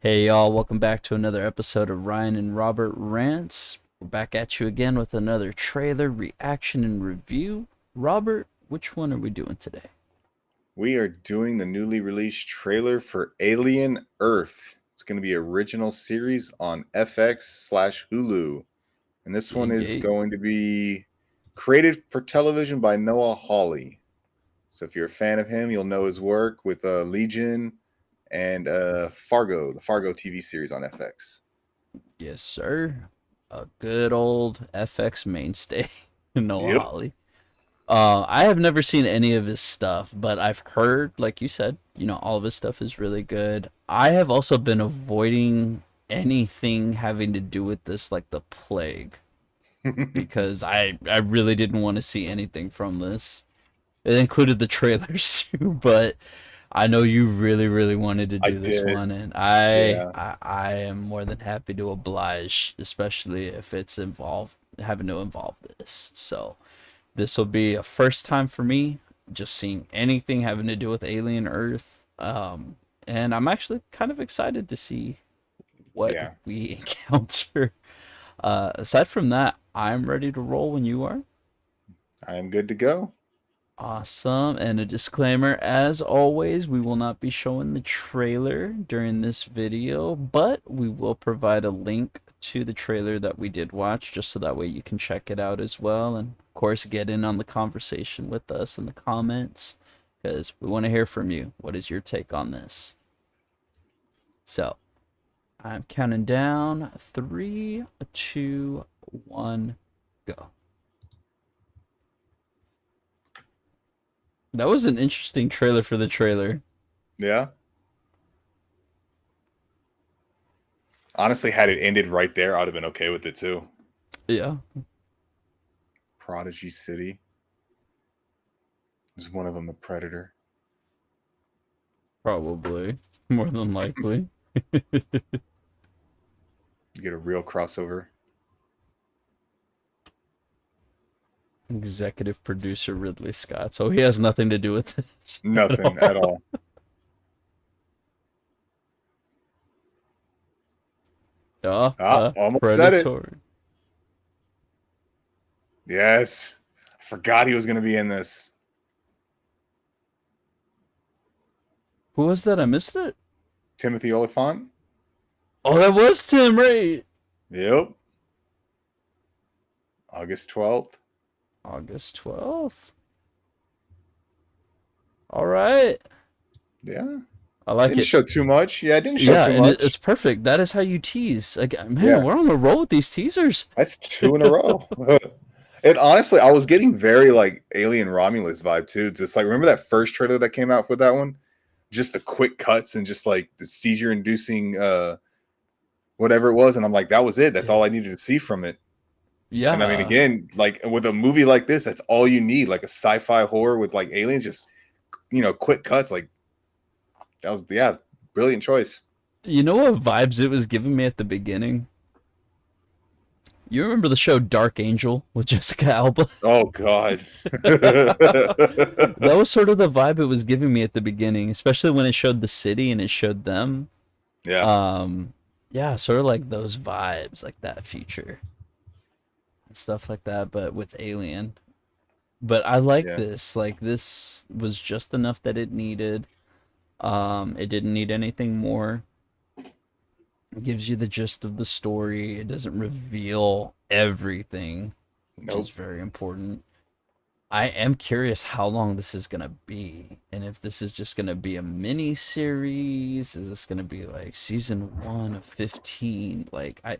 Hey y'all, welcome back to another episode of Ryan and Robert Rants. We're back at you again with another trailer reaction and review. Robert, which one are we doing today? We are doing the newly released trailer for Alien Earth. It's going to be original series on FX/Hulu. And this one Yay, is yay. going to be created for television by Noah Hawley. So if you're a fan of him, you'll know his work with Legion and Fargo, the Fargo TV series on FX. Yes, sir. A good old FX mainstay, Noah Yep. Hawley. I have never seen any of his stuff, but I've heard, like you said, all of his stuff is really good. I have also been avoiding anything having to do with this, like the plague, because I really didn't want to see anything from this. It included the trailers too, but I know you really, really wanted to I do this did. one, and I, Yeah. I, I am more than happy to oblige, especially if it's having to involve this. So this will be a first time for me, just seeing anything having to do with Alien Earth. And I'm actually kind of excited to see what Yeah. we encounter. Aside from that, I'm ready to roll when you are. I am good to go. Awesome. And a disclaimer, as always, we will not be showing the trailer during this video, but we will provide a link to the trailer that we did watch just so that way you can check it out as well. And of course, get in on the conversation with us in the comments because we want to hear from you. What is your take on this? So I'm counting down 3, 2, 1, go. That was an interesting trailer for the trailer. Yeah. Honestly, had it ended right there, I would have been okay with it too. Yeah. Prodigy City. Is one of them the Predator? Probably. More than likely. You get a real crossover. Executive producer Ridley Scott. So he has nothing to do with this at Nothing at all. all. Almost said it. Predator. Yes. I forgot he was going to be in this. Who was that? I missed it. Timothy Oliphant. Oh, that was Tim, right? Yep. August 12th. August 12th. All right. Yeah. I like Didn't it. show too much. Yeah, it didn't show Yeah, too and it's much. perfect. That is how you tease. Like, man, Yeah. we're on a roll with these teasers. That's two in a row. And honestly, I was getting very like Alien Romulus vibe too. Just like remember that first trailer that came out with that one? Just the quick cuts and just like the seizure inducing whatever it was. And I'm like, that was it. That's Yeah. all I needed to see from it. And I mean, Yeah. again, like with a movie like this, that's all you need, like a sci-fi horror with like aliens, just quick cuts. Like that was, yeah, brilliant choice. You know what vibes it was giving me at the beginning? You remember the show Dark Angel with Jessica Alba? Oh God. That was sort of the vibe it was giving me at the beginning, especially when it showed the city and it showed them. Yeah, Um, yeah, sort of like those vibes, like that future and stuff like that, but with Alien. But I like yeah. this. Like this was just enough that it needed. It didn't need anything more. It gives you the gist of the story. It doesn't reveal everything, which is Nope. very important. I am curious how long this is gonna be, and if this is just gonna be a mini series. Is this gonna be like season 1 of 15? Like I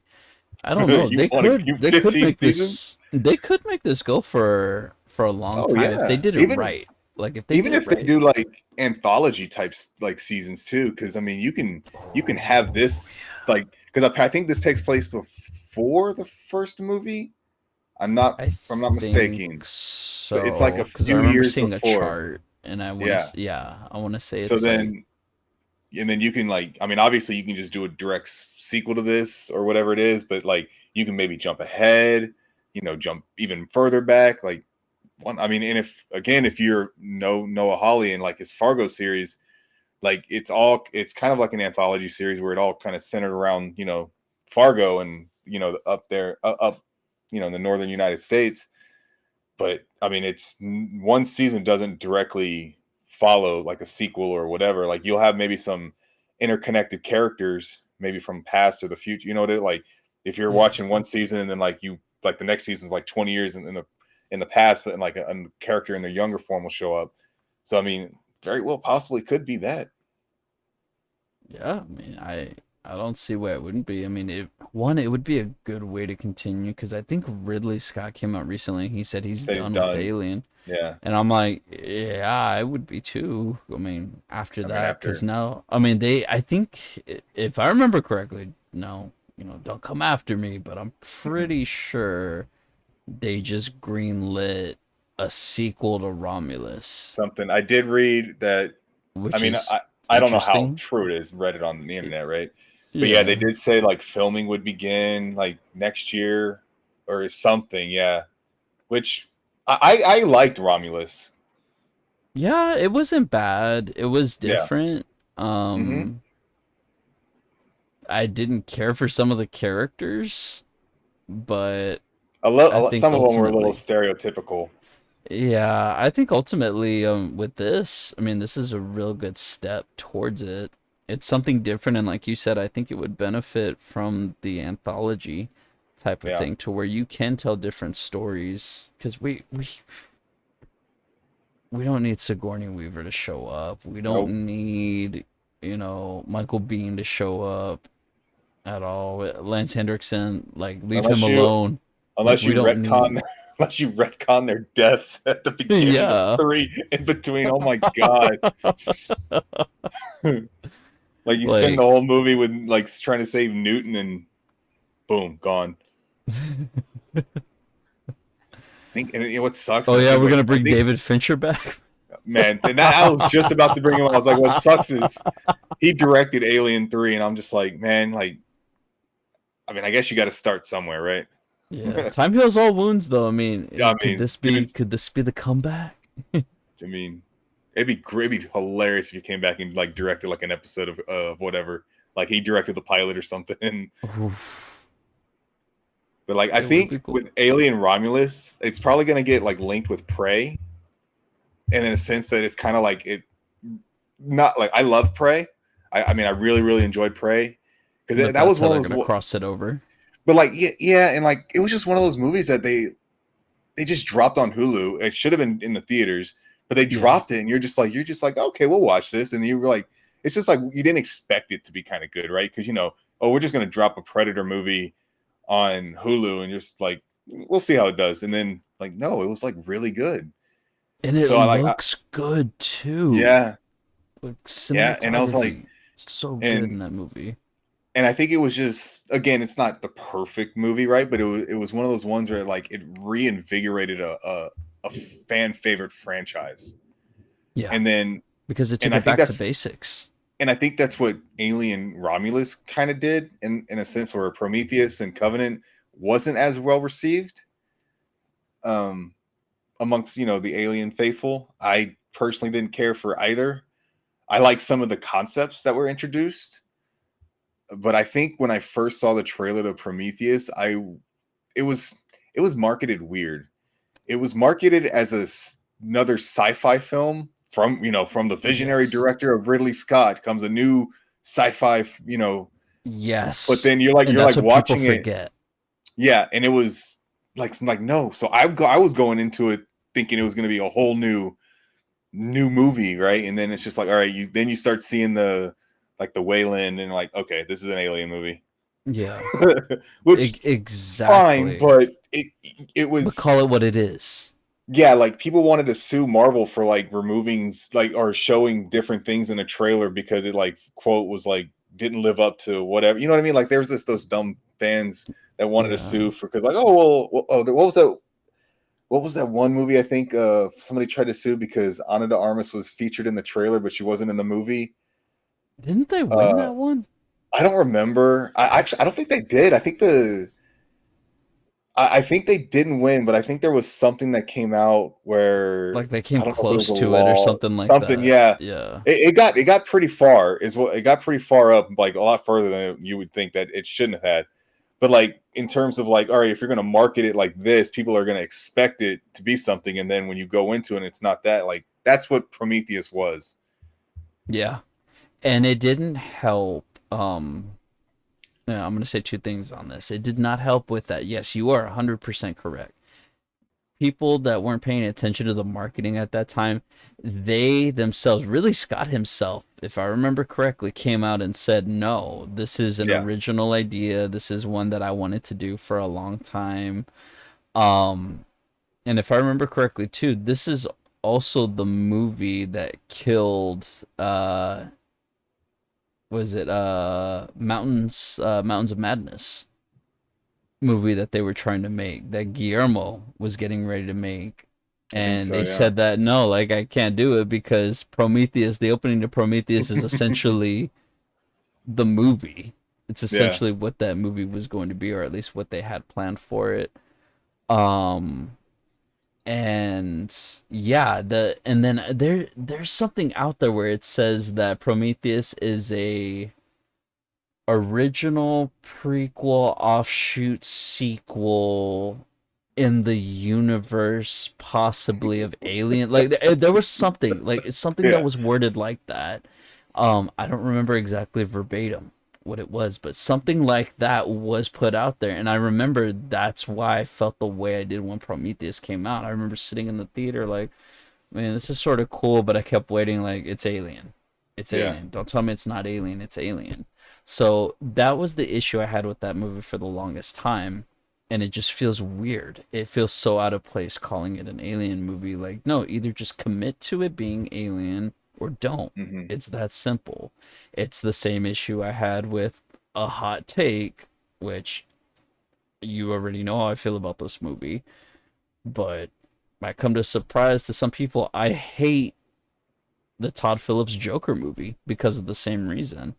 don't know. You want to keep They could 15 make seasons? this go for a long Oh time if they yeah. did it Even right. Like if they even did it if they right. do like anthology types like seasons too, because I mean you can have Oh this like because I think this takes place before the first movie. I'm not I if I'm not think mistaken. So it's like a so because I few remember years seeing a before. chart, and Yeah. I want to say So it's like then and then you can like I mean obviously you can just do a direct sequel to this or whatever it is, but like you can maybe jump ahead, jump even further back. Like one I mean, and if again if you're Noah Hawley and like his Fargo series, like it's kind of like an anthology series where it all kind of centered around, you know, Fargo and, you know, up there up, you know, in the northern United States. But I mean, it's one season doesn't directly follow like a sequel or whatever. Like you'll have maybe some interconnected characters, maybe from past or the future. You know what it like if you're Yeah. watching one season and then like you like the next season's like 20 years in the past, but in like a character in their younger form will show up. So I mean, very well possibly could be that. Yeah, I mean, I don't see why it wouldn't be. I mean, it would be a good way to continue because I think Ridley Scott came out recently. He said He he's said he's done with done. Alien, Yeah. and I'm like, yeah, I would be too. I mean, after I mean, that, because after now, I mean, I think if I remember correctly, no, don't come after me, but I'm pretty sure they just greenlit a sequel to Romulus, something I did read that. I which mean, is I don't know how interesting. true it is. Read it on the internet, right? But yeah, they Yeah. did say like filming would begin like next year or something. Yeah, which I liked Romulus. Yeah, it wasn't bad. It was Yeah. different. Hmm. Um, I didn't care for some of the characters, but I think Some of them were a little ultimately, stereotypical. yeah, I think ultimately, with this, I mean, this is a real good step towards it. It's something different, and like you said, I think it would benefit from the anthology type of Yeah. thing to where you can tell different stories. Because we don't need Sigourney Weaver to show up. We don't Nope. need, Michael Bean to show up at all. Lance Hendrickson, like leave him Unless alone. Like unless we you don't retcon need. unless you retcon their deaths at the beginning of Yeah. three in between. Oh my god. Like you spend the Like whole movie with like trying to save Newton and boom, gone. Think and you know what sucks oh is I yeah, think we're what gonna I bring think David Fincher back. man, and that, I was just about to bring him. I was like, what sucks is he directed Alien 3, and I'm just like, man, like I mean, I guess you got to start somewhere, right? Yeah, time heals all wounds, though. I mean, I could mean, this be dude, could this be the comeback? I mean, it'd be hilarious if you came back and like directed like an episode of whatever, like he directed the pilot or something. Oof, But like, I it would think be cool. with Alien Romulus, it's probably gonna get like linked with Prey, and in a sense that it's kind of like it. Not like I love Prey. I mean, I really really enjoyed Prey because But that that's was how one of they're those. gonna cross it over. But like yeah, yeah, and like it was just one of those movies that they just dropped on Hulu. It should have been in the theaters, but they Yeah, dropped it, and you're just like, okay, we'll watch this, and you were like, it's just like you didn't expect it to be kind of good, right? Because you know, oh, we're just gonna drop a Predator movie on Hulu, and just like we'll see how it does, and then like no, it was like really good. and it So looks good too. yeah, Like yeah, and I was like, cinematography, so good in and that movie. and I think it was just again, it's not the perfect movie, right? But it was one of those ones where like it reinvigorated a fan favorite franchise, Yeah, and then because it and took I it think back to that's basics. and I think that's what Alien Romulus kind of did in a sense where Prometheus and Covenant wasn't as well received um amongst you know the Alien faithful. I personally didn't care for either. I like some of the concepts that were introduced, but I think when I first saw the trailer to Prometheus, I it was it was marketed weird. It was marketed as another sci-fi film from you know from the visionary Yes, director of Ridley Scott comes a new sci-fi you know, but yes, then and you're that's like what people watching it, forget. yeah, and it was like no. So I was going into it thinking it was going to be a whole new movie, right? And then it's just like all right, you start seeing the like the Wayland and like okay, this is an alien movie, Yeah, which fine, exactly. but it But was call it what it is. yeah, like people wanted to sue Marvel for like removing like or showing different things in a trailer because it like quote was like didn't live up to whatever. You know what I mean? Like there was this those dumb fans that wanted to Yeah. sue for because like oh oh what was that one movie I think somebody tried to sue because Ana de Armas was featured in the trailer but she wasn't in the movie. Didn't they win Uh that one? I don't remember. I actually I don't think they did. I think I think they didn't win, but I think there was something that came out where Like they came I don't know if it was close a to it or law, something like something. that. Yeah, Yeah. it got pretty far. Is what it got pretty far up, like a lot further than you would think that it shouldn't have had. But like in terms of like, all right, if you're going to market it like this, people are going to expect it to be something, and then when you go into it, and it's not that. Like that's what Prometheus was. Yeah. And it didn't help. Yeah, I'm going to say two things on this. It did not help with that. Yes, you are 100% correct. People that weren't paying attention to the marketing at that time, they themselves, really Scott himself, if I remember correctly, came out and said, no, this is an Yeah. original idea. This is one that I wanted to do for a long time. Um, and if I remember correctly, too, this is also the movie that killed, was it Mountains of Madness movie that they were trying to make, that Guillermo was getting ready to make. I think And so. they Yeah. said that no, like I can't do it because Prometheus, the opening to Prometheus is essentially the movie. It's Yeah. essentially what that movie was going to be, or at least what they had planned for it. Um and yeah, and then there's something out there where it says that Prometheus is a original prequel offshoot sequel in the universe possibly of Alien. Like there was something, like it's something that Yeah. was worded like that. I don't remember exactly verbatim what it was, but something like that was put out there, and I remember that's why I felt the way I did when Prometheus came out. I remember sitting in the theater like, man, this is sort of cool, but I kept waiting like it's Alien. It's Yeah. Alien. Don't tell me it's not Alien. It's Alien. So that was the issue I had with that movie for the longest time. And it just feels weird. It feels so out of place calling it an Alien movie. Like, no, either just commit to it being Alien or don't. Hmm. It's that simple. It's the same issue I had with A Hot Take, which you already know how I feel about this movie. But might come to surprise to some people, I hate the Todd Phillips Joker movie because of the same reason,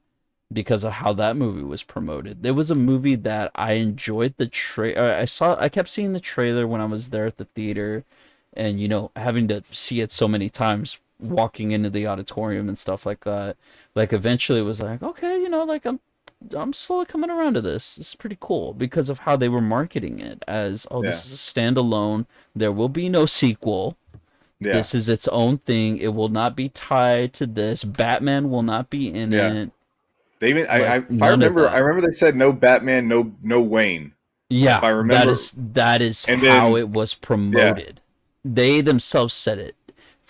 because of how that movie was promoted. There was a movie that I enjoyed the I kept seeing the trailer when I was there at the theater, and having to see it so many times walking into the auditorium and stuff like that. Like eventually it was like, okay, like I'm slowly coming around to this. This is pretty cool because of how they were marketing it as, oh, Yeah. this is a standalone. There will be no sequel. Yeah. This is its own thing. It will not be tied to this. Batman will not be in Yeah. it. They even Like if I none of remember, I that. remember they said no Batman, no Wayne. If Yeah, I that remember, is that is and how then it was yeah, promoted. They themselves said it.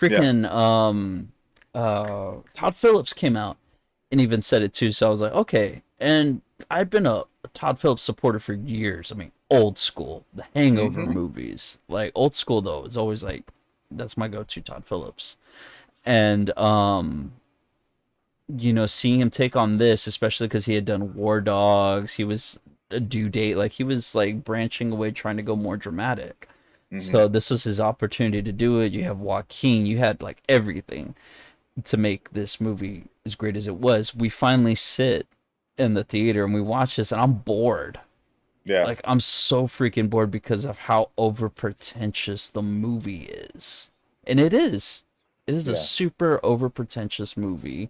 yeah, Freaking Todd Phillips came out and even said it too. So I was like, okay. And I've been a Todd Phillips supporter for years. I mean, old school, the Hangover hmm, movies. Like old school though, is always like that's my go-to Todd Phillips. And seeing him take on this, especially because he had done War Dogs, he was a due date, like he was like branching away, trying to go more dramatic. hmm, So this was his opportunity to do it. You have Joaquin, you had like everything to make this movie as great as it was. We finally sit in the theater and we watch this, and I'm bored. yeah, Like I'm so freaking bored because of how over pretentious the movie is. And it is. It is a yeah, super over pretentious movie.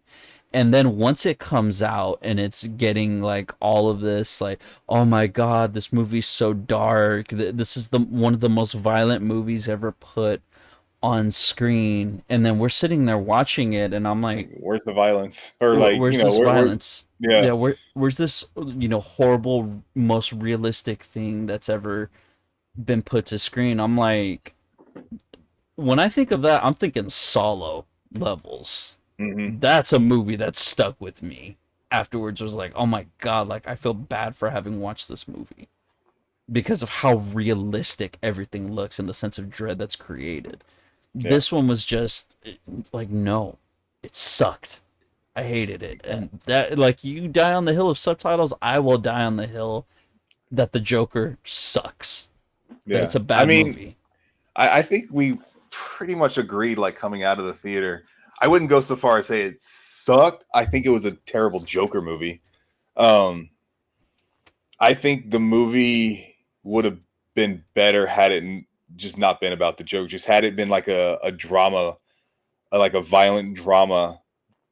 And then once it comes out and it's getting like all of this like, oh my god, this movie's so dark. This is the one of the most violent movies ever put on screen. And then we're sitting there watching it and I'm like, like where's the violence, or like where's this where's violence? yeah, Yeah, where's this horrible, most realistic thing that's ever been put to screen? I'm like, when I think of that, I'm thinking Solo levels. hmm, That's a movie that stuck with me. Afterwards, was like, oh my god, like I feel bad for having watched this movie because of how realistic everything looks and the sense of dread that's created. yeah, This one was just like, no, it sucked. I hated it. And that, like, you die on the hill of subtitles, I will die on the hill that the Joker sucks. That yeah. it's a I bad mean, movie. I think we pretty much agreed, like coming out of the theater. I wouldn't go so far as say it sucked. I think it was a terrible Joker movie. Um, I think the movie would have been better had it just not been about the joke. Just had it been like a drama, like a violent drama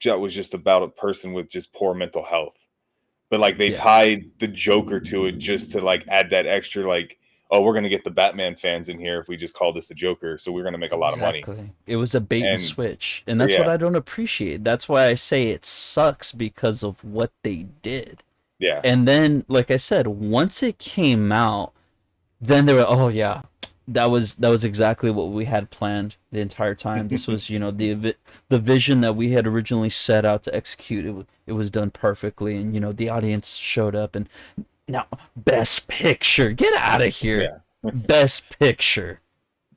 that was just about a person with just poor mental health. But like they Yeah. tied the Joker to it just to like add that extra like, oh, we're gonna get the Batman fans in here if we just call this the Joker, so we're gonna make a lot of money. Exactly. It was a bait and And switch. And that's what yeah, I don't appreciate. That's why I say it sucks because of what they did. yeah, And then, like I said, once it came out, then they were, oh yeah, that was exactly what we had planned the entire time. This was, the vision that we had originally set out to execute. It was done perfectly, and the audience showed up. And now, best picture, get out of here. yeah. Best picture,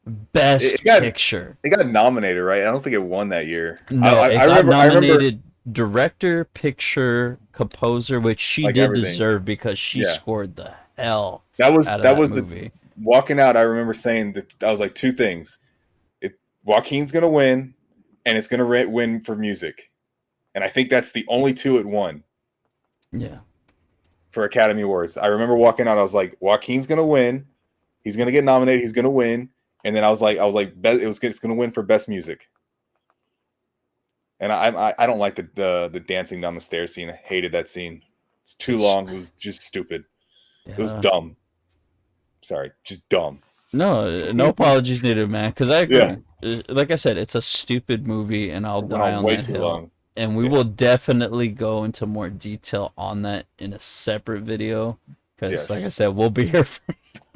It best got picture. it got nominated, right? I don't think it won that year. No, it I got remember. I remember nominated director, picture, composer, which she like did everything. deserve because she Yeah, scored the hell that was out of that that was the movie. walking out. I remember saying that I was like two things. Joaquin's gonna win, and it's gonna win for music, and I think that's the only two it won Yeah. for Academy Awards. I remember walking out. I was like, Joaquin's gonna win. He's gonna get nominated. He's gonna win. And then it's gonna win for best music. And I don't like the dancing down the stairs scene. I hated that scene. It's too It's long. It was just stupid. It was yeah. dumb. Sorry, just dumb. No, no apologies needed, man. Because I Yeah, agree. Like I said, it's a stupid movie, and I'll it went die on on way that too hill. long. And we Yeah. will definitely go into more detail on that in a separate video. Because, like I Yes. said, we'll be here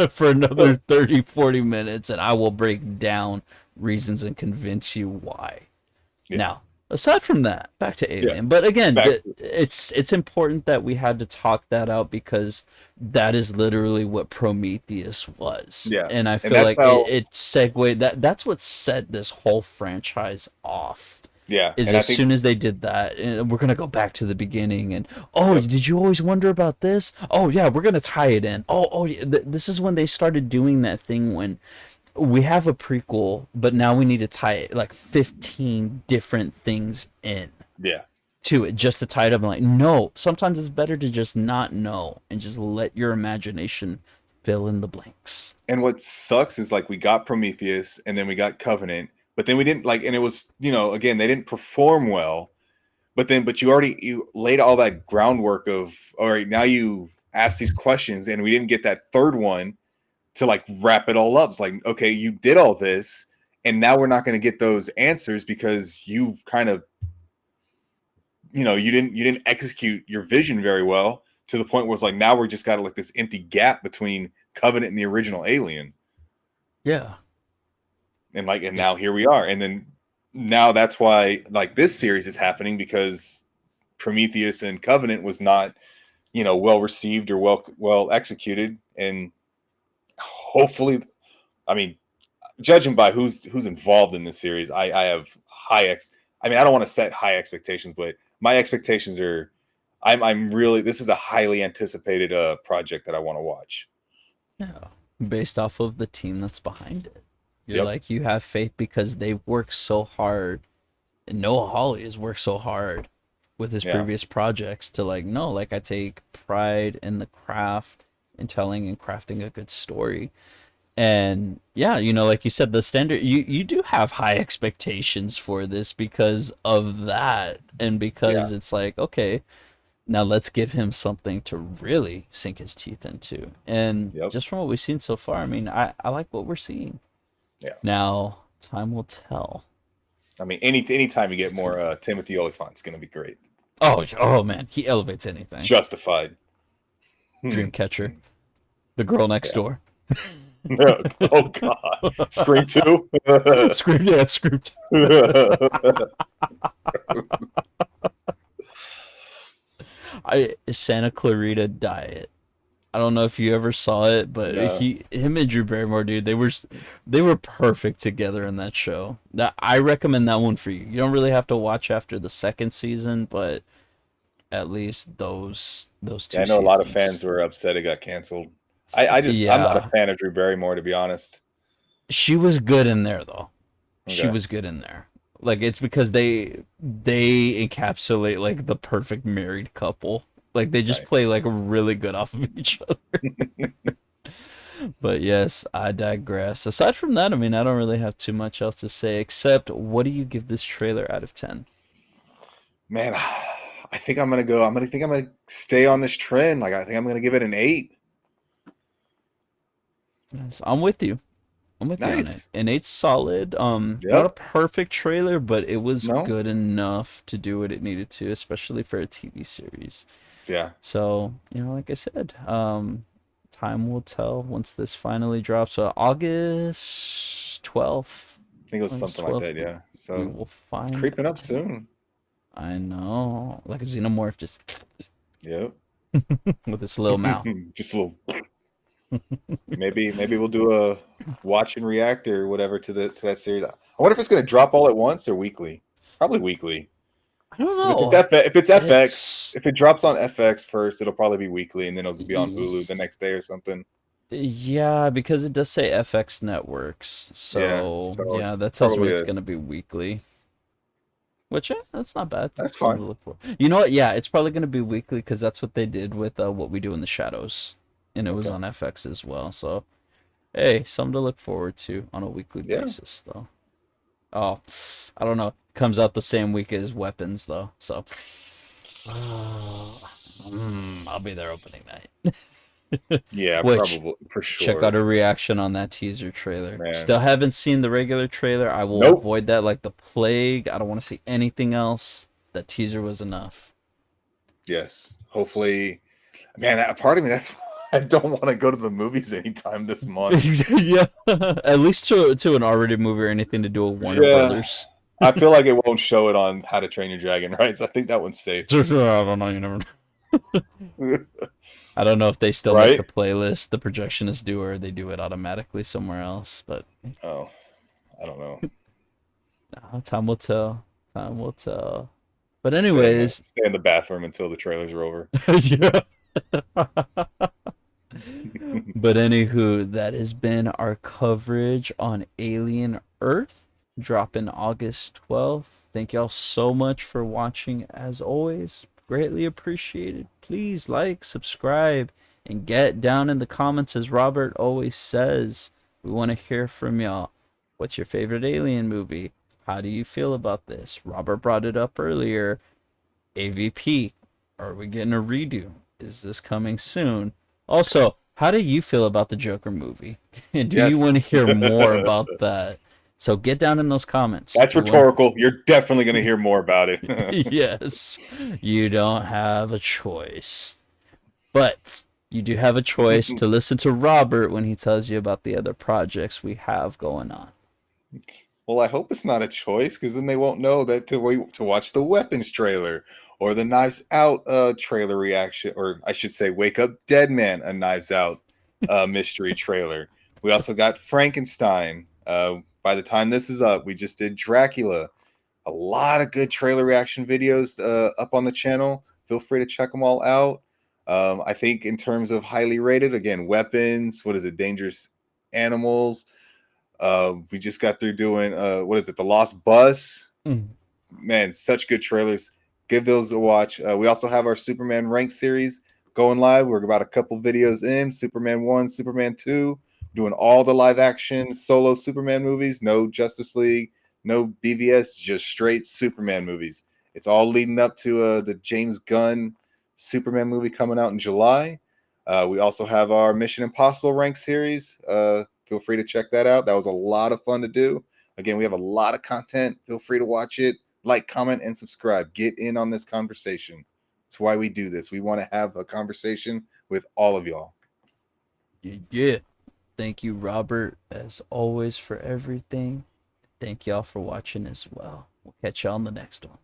for another 30, 40 minutes, and I will break down reasons and convince you why. Yeah. Now, aside from that, back to Yeah. Alien. But again, Back. it's important that we had to talk that out because that is literally what Prometheus was, Yeah. and I And feel that's like how. it segued that's what set this whole franchise off. Yeah. Is And I as think. soon as they did that, and we're gonna go back to the beginning, and oh, Yep. did you always wonder about this? Oh yeah, we're gonna tie it in. Oh yeah, this is when they started doing that thing when we have a prequel, but now we need to tie like 15 different things in Yeah. to it just to tie it up. And like, no, sometimes it's better to just not know and just let your imagination fill in the blanks. And what sucks is like we got Prometheus and then we got Covenant, but then we didn't like, and it was again they didn't perform well. But you laid all that groundwork of all right, now you ask these questions and we didn't get that third one to like wrap it all up. It's like, okay, you did all this and now we're not going to get those answers because you've kind of you didn't execute your vision very well to the point where it's like now we're just got like this empty gap between Covenant and the original Alien. Yeah. And now here we are. And then now that's why like this series is happening because Prometheus and Covenant was not, well received or well executed. And hopefully, I mean, judging by who's involved in this series, I have I mean, I don't want to set high expectations, but my expectations are I'm really this is a highly anticipated project that I want to watch. Yeah. Based off of the team that's behind it. You're Yep. like, you have faith because they've worked so hard. And Noah Hawley has worked so hard with his Yeah. previous projects to like, no, like I take pride in the craft in telling and crafting a good story. And yeah, like you said, the standard you do have high expectations for this because of that, and Yeah. because it's like, okay, now let's give him something to really sink his teeth into. And Yep. just from what we've seen so far, I mean, I like what we're seeing. Yeah. Now time will tell. I mean, anytime you get more Timothy Olyphant, it's going to be great. Oh man, he elevates anything. Justified. Dreamcatcher, the girl next door. Oh God, Scream 2. Scream, yeah, Scream. Santa Clarita Diet. I don't know if you ever saw it, but No. him and Drew Barrymore, dude, they were perfect together in that show. I recommend that one for you. You don't really have to watch after the second season, but at least those two. Yeah, I know a lot of seasons. fans were upset it got canceled. I'm not a fan of Drew Barrymore, to be honest. She was good in there though. She Okay. was good in there. Like it's because they encapsulate like the perfect married couple. Like they just Nice. play like really good off of each other. But yes, I digress. Aside from that, I mean, I don't really have too much else to say except what do you give this trailer out of 10? Man, I think I'm gonna go. I'm gonna stay on this trend. Like I think I'm gonna give it an 8. Yes, I'm with you. I'm with you on it. Nice. And it's solid. Not a Yep. perfect trailer, but it was No. good enough to do what it needed to, especially for a TV series. Yeah. So, like I said, time will tell once this finally drops. So August 12th, I think it was August something like 12th, that. Yeah. we So will it's find creeping up out. soon. I know, like a xenomorph just Yep. with this little mouth. Just a little. Maybe we'll do a watch and react or whatever to that series. I wonder if it's gonna drop all at once or weekly. Probably weekly. I don't Because know. If it's FX, It's if it drops on FX first, it'll probably be weekly, and then it'll be on Hulu the next day or something. yeah, because it does say FX networks. Yeah. So, So it's yeah, that tells me probably it's a. going to be weekly. Which, that's not bad. That's Something fine. to look for. You know what? Yeah, it's probably going to be weekly because that's what they did with What We Do in the Shadows. And it was Okay. on FX as well. So, hey, something to look forward to on a weekly Yeah. basis, though. Oh, I don't know. Comes out the same week as Weapons, though. So, I'll be there opening night. Yeah. Which, Probably for check out sure. a reaction on that teaser trailer. Man. Still haven't seen the regular trailer. I will Nope. avoid that like the plague. I don't want to see anything else. That teaser was enough. Yes. Hopefully. Man, that part of me. That's. I don't want to go to the movies anytime this month. Yeah, at least to an R-rated movie or anything to do with Warner Yeah. Brothers. I feel like it won't show it on How to Train Your Dragon, right? So I think that one's safe. I don't know. You never know. I don't know if they still make Right? the playlist, the projectionist do, or they do it automatically somewhere else. But Oh, I don't know. time will tell. Time will tell. But anyways, Stay in the bathroom until the trailers are over. yeah. But anywho, that has been our coverage on Alien Earth, dropping August 12th. Thank y'all so much for watching as always. Greatly appreciated. Please like, subscribe, and get down in the comments as Robert always says. We want to hear from y'all. What's your favorite Alien movie? How do you feel about this? Robert brought it up earlier. AVP. Are we getting a redo? Is this coming soon? Also, how do you feel about the Joker movie? And do you Yes. want to hear more about that? So get down in those comments. That's We want rhetorical. You're definitely going to hear more about it. yes. You don't have a choice. But you do have a choice to listen to Robert when he tells you about the other projects we have going on. Well, I hope it's not a choice because then they won't know that to watch the Weapons trailer or the Knives Out trailer reaction, or I should say, Wake Up Dead Man, a Knives Out mystery trailer. We also got Frankenstein. By the time this is up, we just did Dracula. A lot of good trailer reaction videos up on the channel. Feel free to check them all out. I think in terms of highly rated, again, Weapons. What is it? Dangerous Animals. We just got through doing what is it? The Lost Bus. Mm. Man, such good trailers. Give those a watch. We also have our Superman rank series going live. We're about a couple videos in. Superman 1, Superman 2, doing all the live action solo Superman movies. No Justice League, no BVS, just straight Superman movies. It's all leading up to the James Gunn Superman movie coming out in July. We also have our Mission Impossible rank series. Feel free to check that out. That was a lot of fun to do. Again, we have a lot of content. Feel free to watch it. Like, comment, and subscribe. Get in on this conversation. That's why we do this. We want to have a conversation with all of y'all. Yeah. Thank you, Robert, as always, for everything. Thank y'all for watching as well. We'll catch y'all on the next one.